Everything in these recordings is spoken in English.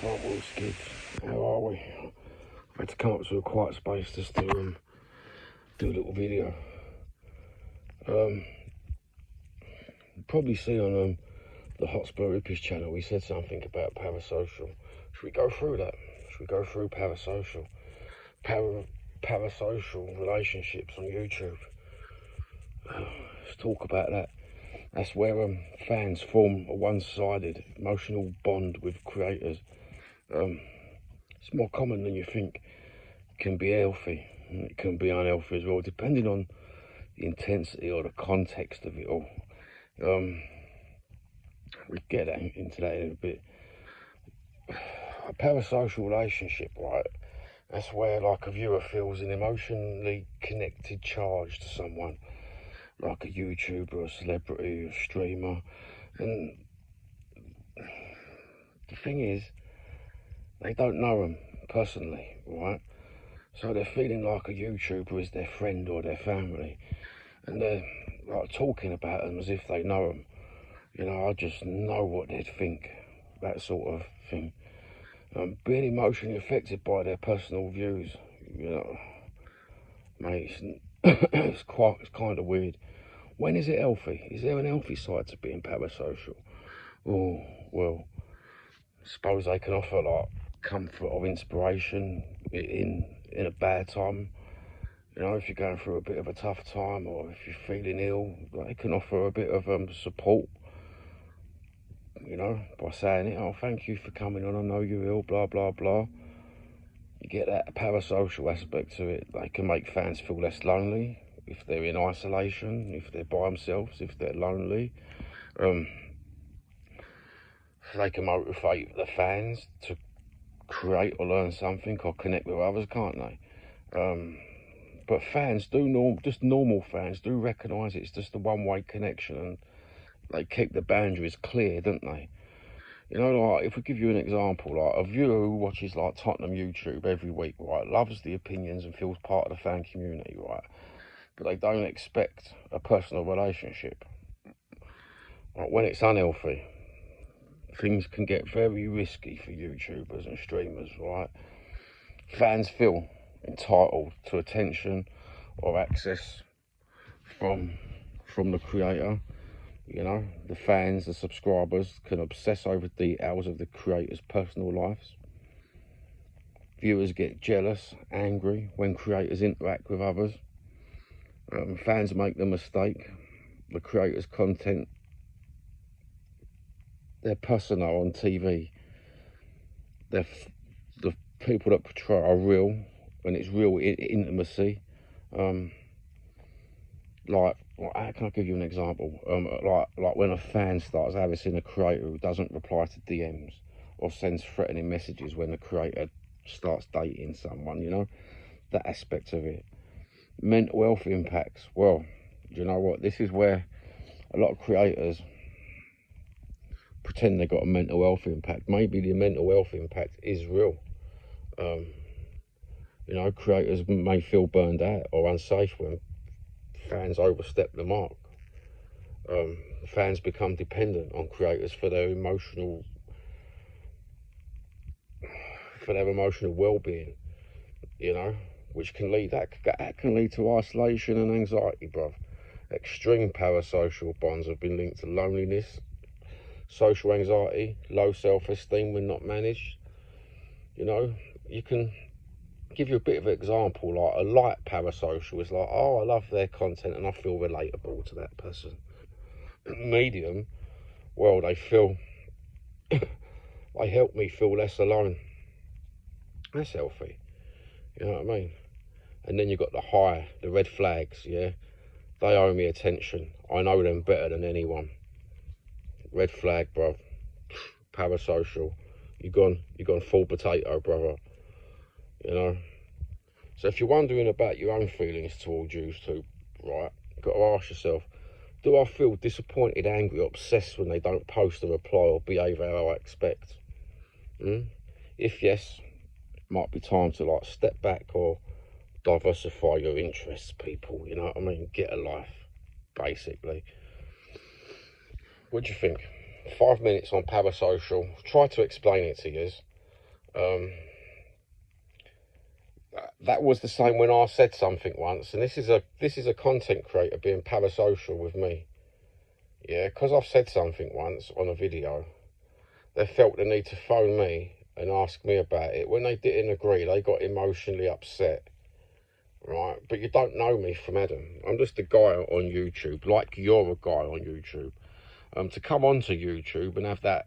Right, well, skids, how are we? I've had to come up to a quiet space just to do a little video. You probably see on the Hotspur Rippers channel, we said something about parasocial. Should we go through that? Should we go through parasocial? Parasocial relationships on YouTube. Let's talk about that. That's where fans form a one-sided emotional bond with creators. It's more common than you think. It can be healthy, and it can be unhealthy as well, depending on the intensity or the context of it all. We get into that in a bit. A parasocial relationship, right? That's where like a viewer feels an emotionally connected charge to someone, like a YouTuber, a celebrity, a streamer. And the thing is, they don't know them personally, right? So they're feeling like a YouTuber is their friend or their family, and they're like talking about them as if they know them. You know, I just know what they'd think, that sort of thing. Being emotionally affected by their personal views, you know, mate, it's kind of weird. When is it healthy? Is there an healthy side to being parasocial? Oh, well, I suppose they can offer like comfort or inspiration in a bad time. You know, if you're going through a bit of a tough time, or if you're feeling ill, they can offer a bit of support, you know, by saying it, oh, thank you for coming on, I know you're ill, blah, blah, blah. You get that parasocial aspect to it. They can make fans feel less lonely if they're in isolation, if they're by themselves, if they're lonely. They can motivate the fans to create or learn something or connect with others, can't they? But fans do, just normal fans do recognise it's just a one-way connection, and they keep the boundaries clear, don't they? You know, like, if we give you an example, like a viewer who watches like Tottenham YouTube every week, right, loves the opinions and feels part of the fan community, right, but they don't expect a personal relationship. Like, when it's unhealthy, things can get very risky for YouTubers and streamers, right? Fans feel entitled to attention or access from the creator. You know, the fans, the subscribers can obsess over details of the creator's personal lives. Viewers get jealous, angry when creators interact with others. Fans make the mistake. The creator's content, their persona on TV, the people that portray are real, and it's real intimacy. Like, how can I give you an example? Like when a fan starts having a creator who doesn't reply to DMs or sends threatening messages when the creator starts dating someone, you know, that aspect of it. Mental health impacts. Well, do you know what? This is where a lot of creators pretend they got a mental health impact. Maybe the mental health impact is real. You know, creators may feel burned out or unsafe when fans overstep the mark. Fans become dependent on creators for their emotional well-being, you know, which can lead to isolation and anxiety, bruv. Extreme parasocial bonds have been linked to loneliness, social anxiety, low self-esteem when not managed. You know, you can give you a bit of an example. Like a light parasocial is like, oh, I love their content and I feel relatable to that person. Medium, well, they help me feel less alone. That's healthy, you know what I mean? And then you've got the high, the red flags, yeah? They owe me attention. I know them better than anyone. Red flag, bruv. Parasocial. You gone full potato, brother. You know? So if you're wondering about your own feelings towards YouTube, right, you've got to ask yourself, do I feel disappointed, angry, or obsessed when they don't post or reply or behave how I expect? If yes, it might be time to like step back or diversify your interests, people, you know what I mean? Get a life, basically. What do you think? 5 minutes on parasocial. Try to explain it to you. That was the same when I said something once, and this is a content creator being parasocial with me. Yeah, because I've said something once on a video, they felt the need to phone me and ask me about it. When they didn't agree, they got emotionally upset. Right, but you don't know me from Adam. I'm just a guy on YouTube, like you're a guy on YouTube. To come onto YouTube and have that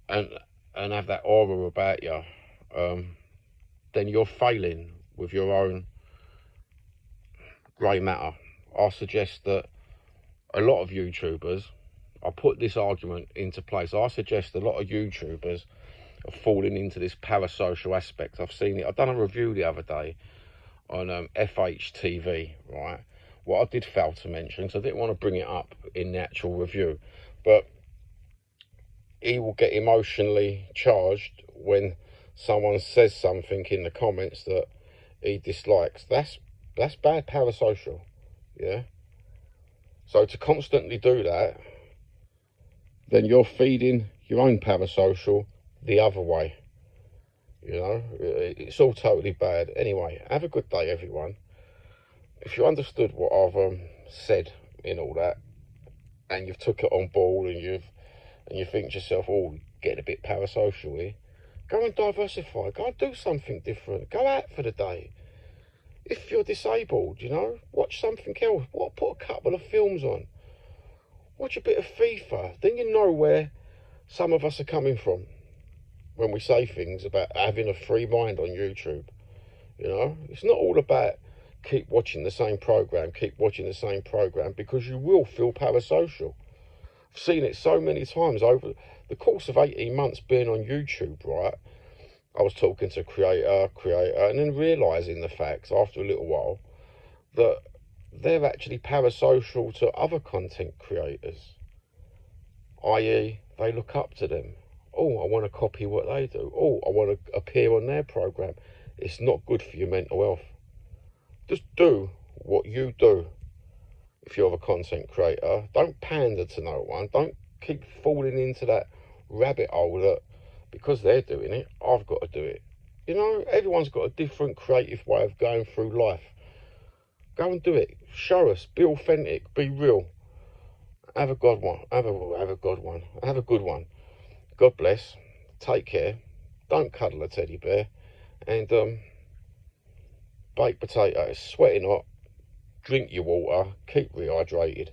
and have that aura about you, then you're failing with your own grey matter. I suggest that a lot of YouTubers, I put this argument into place. I suggest a lot of YouTubers are falling into this parasocial aspect. I've seen it. I've done a review the other day on FHTV, right? What I did fail to mention, because I didn't want to bring it up in the actual review, but he will get emotionally charged when someone says something in the comments that he dislikes. That's bad parasocial, yeah? So to constantly do that, then you're feeding your own parasocial the other way. You know, it's all totally bad. Anyway, have a good day, everyone. If you understood what I've said in all that, and you've took it on board, and you think to yourself, oh, getting a bit parasocial here, go and diversify. Go and do something different. Go out for the day. If you're disabled, you know, watch something else. Put a couple of films on. Watch a bit of FIFA. Then you know where some of us are coming from when we say things about having a free mind on YouTube. You know, it's not all about keep watching the same program, because you will feel parasocial. I've seen it so many times over the course of 18 months being on YouTube, right? I was talking to creator, and then realising the facts after a little while that they're actually parasocial to other content creators, i.e. they look up to them. Oh, I want to copy what they do. Oh, I want to appear on their program. It's not good for your mental health. Just do what you do. If you're a content creator, don't pander to no one. Don't keep falling into that rabbit hole that because they're doing it, I've got to do it. You know, everyone's got a different creative way of going through life. Go and do it. Show us. Be authentic. Be real. Have a good one. Have a good one. Have a good one. God bless. Take care. Don't cuddle a teddy bear. And baked potatoes, sweating hot. Drink your water. Keep rehydrated.